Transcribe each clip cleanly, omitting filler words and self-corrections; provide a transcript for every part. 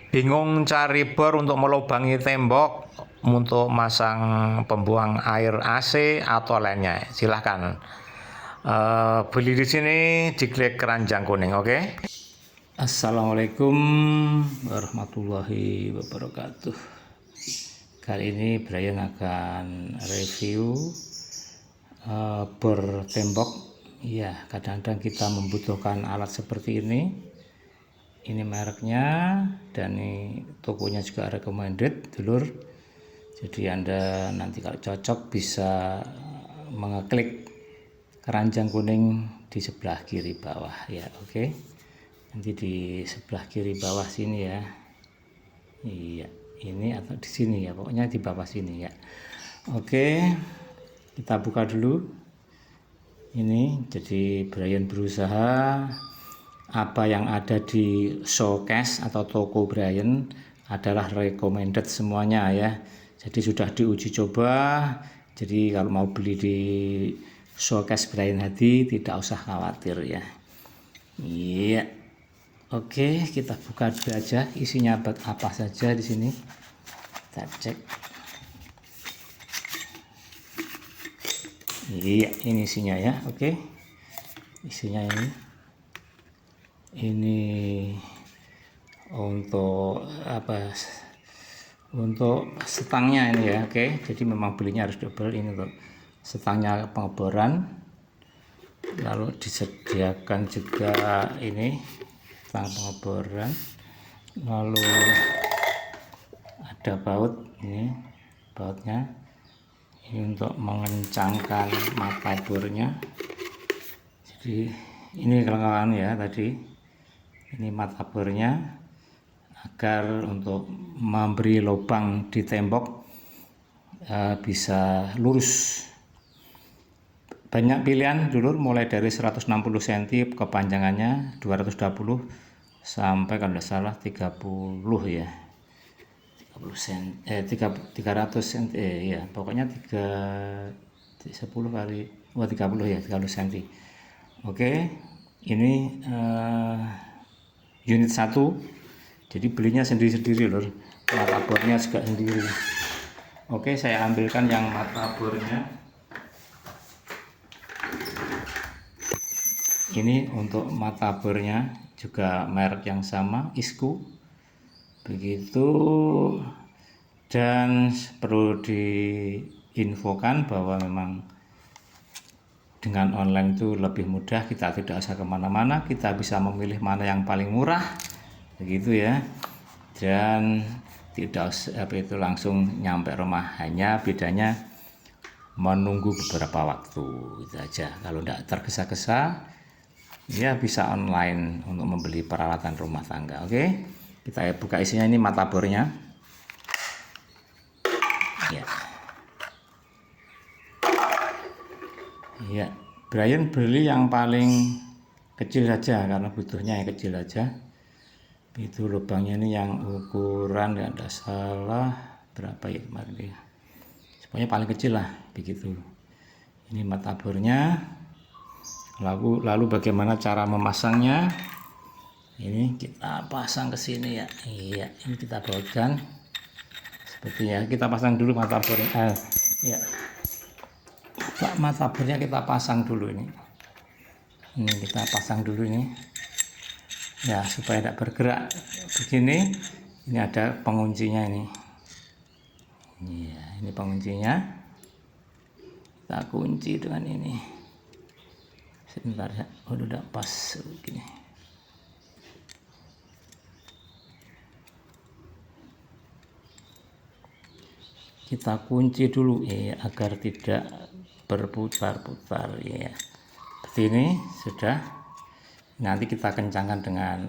Bingung cari bor untuk melubangi tembok, untuk masang pembuang air AC atau lainnya? Silahkan beli di sini, diklik keranjang kuning, oke? Assalamualaikum warahmatullahi wabarakatuh. Kali ini Brian akan review bor tembok. Ya, kadang-kadang kita membutuhkan alat seperti ini. Ini mereknya dan ini tokonya juga recommended, dulur. Jadi Anda nanti kalau cocok bisa mengeklik keranjang kuning di sebelah kiri bawah ya, oke. Nanti di sebelah kiri bawah sini ya. Iya, ini atau di sini ya, pokoknya di bawah sini ya. Oke, kita buka dulu. Ini jadi Brian berusaha apa yang ada di showcase atau toko Brian adalah recommended semuanya ya. Jadi sudah diuji coba. Jadi kalau mau beli di showcase Brian Hadi tidak usah khawatir ya. Iya. Oke, kita buka dulu aja isinya apa saja di sini. Kita cek. Iya, ini isinya ya. Oke. Isinya ini untuk apa, untuk stangnya ini ya, oke. Jadi memang belinya harus double. Ini untuk stangnya pengeboran, lalu disediakan juga ini stang pengeboran, lalu ada baut, ini bautnya ini untuk mengencangkan mata bornya. Jadi ini kelengkapan ya tadi, ini mata bornya agar untuk memberi lubang di tembok bisa lurus. Banyak pilihan dulur, mulai dari 160 cm kepanjangannya, 220 sampai kalau tidak salah 30 ya, 30 cm, 300 cm ya, pokoknya 10 kali 30 ya, 30 cm. Oke, ini unit 1. Jadi belinya sendiri-sendiri lor, mata bornya juga sendiri. Oke, saya ambilkan yang mata bornya. Ini untuk mata bornya juga merek yang sama, Isco. Begitu. Dan perlu diinfokan bahwa memang dengan online itu lebih mudah, kita tidak usah kemana-mana, kita bisa memilih mana yang paling murah, begitu ya. Dan tidak usah itu langsung nyampe rumah, hanya bedanya menunggu beberapa waktu, itu aja. Kalau tidak tergesa-gesa, ya bisa online untuk membeli peralatan rumah tangga. Oke, kita buka isinya. Ini mata bornya ya. Ya, Brian beli yang paling kecil saja karena butuhnya yang kecil aja. Itu lubangnya ini yang ukuran nggak ada salah berapa ya kemarin ya, pokoknya paling kecil lah begitu. Ini mata bornya. Lalu bagaimana cara memasangnya? Ini kita pasang ke sini ya. Iya, ini kita bautkan seperti ya. Kita pasang dulu mata bornya. Ya, mata bornya kita pasang dulu ini. Ini kita pasang dulu ini. Ya, supaya tidak bergerak begini. Ini ada penguncinya ini. Iya, ini penguncinya. Kita kunci dengan ini. Sebentar ya, udah pas begini. Kita kunci dulu ya, agar tidak berputar-putar ya. Seperti ini sudah. Nanti kita kencangkan dengan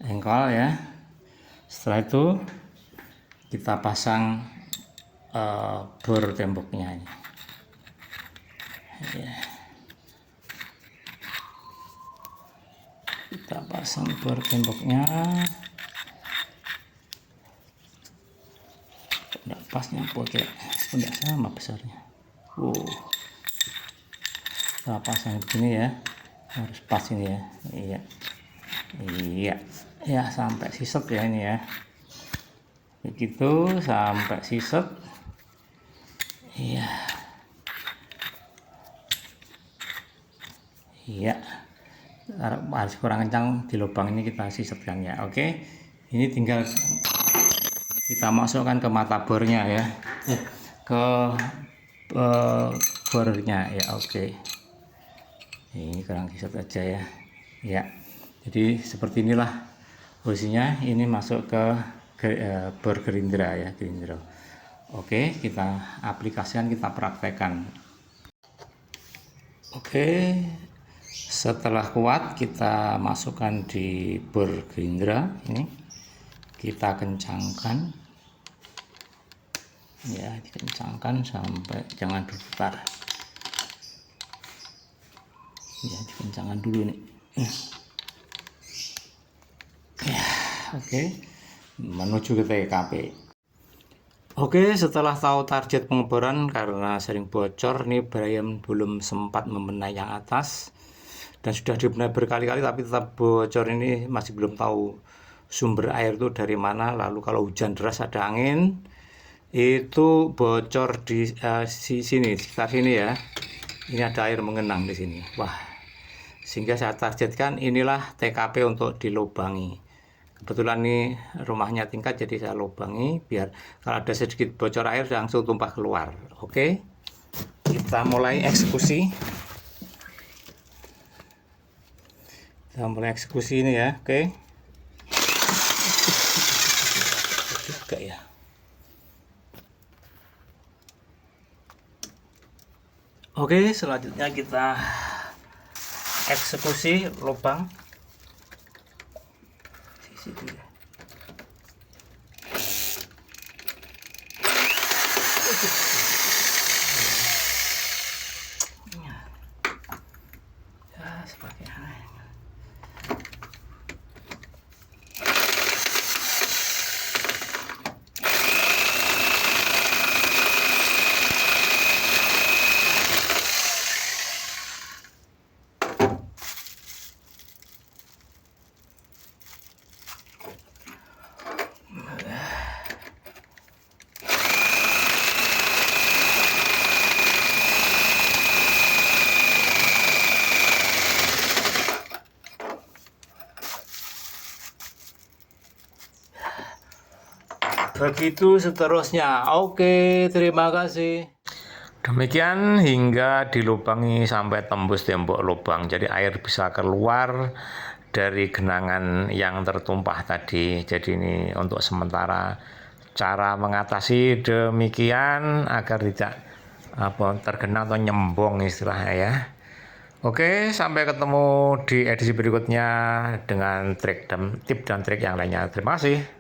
engkol ya. Setelah itu kita pasang bor temboknya ini ya. Kita pasang bor temboknya. Tidak pasnya pakai tidak sama besarnya. Kita pasang begini ya, harus pas ini ya. Iya, iya, Ya sampai siset ya ini ya, begitu sampai siset. Iya, iya, harus kurang kencang di lubang ini kita sisetkan ya. Oke, ini tinggal kita masukkan ke mata bornya ya, ke bornya ya. Oke, ini kurang siset aja ya. Ya, jadi seperti inilah posisinya. Ini masuk ke bor gerindra ya, gerindra. Oke, kita aplikasikan, kita praktekkan. Oke, setelah kuat kita masukkan di bor gerindra ini, kita kencangkan ya, dikencangkan sampai jangan berputar ya, dikencangkan dulu nih ya. Oke, menuju ke TKP. Oke, setelah tahu target pengeboran, karena sering bocor nih, Brian belum sempat membenahi yang atas dan sudah dibenahi berkali-kali tapi tetap bocor. Ini masih belum tahu sumber air itu dari mana. Lalu kalau hujan deras ada angin itu bocor di sini, sekitar sini ya. Ini ada air mengenang di sini. Wah, sehingga saya targetkan inilah TKP untuk dilubangi. Kebetulan nih rumahnya tingkat, jadi saya lubangi biar kalau ada sedikit bocor air langsung tumpah keluar. Oke, kita mulai eksekusi. Kita mulai eksekusi ini ya. Oke, juga ya. Oke, selanjutnya kita eksekusi lubang. Ya, seperti begitu seterusnya. Oke, terima kasih. Demikian hingga dilubangi sampai tembus tembok lubang, jadi air bisa keluar dari genangan yang tertumpah tadi. Jadi ini untuk sementara cara mengatasi demikian agar tidak tergenang atau nyembong istilahnya ya. Oke, sampai ketemu di edisi berikutnya dengan tip dan trik yang lainnya. Terima kasih.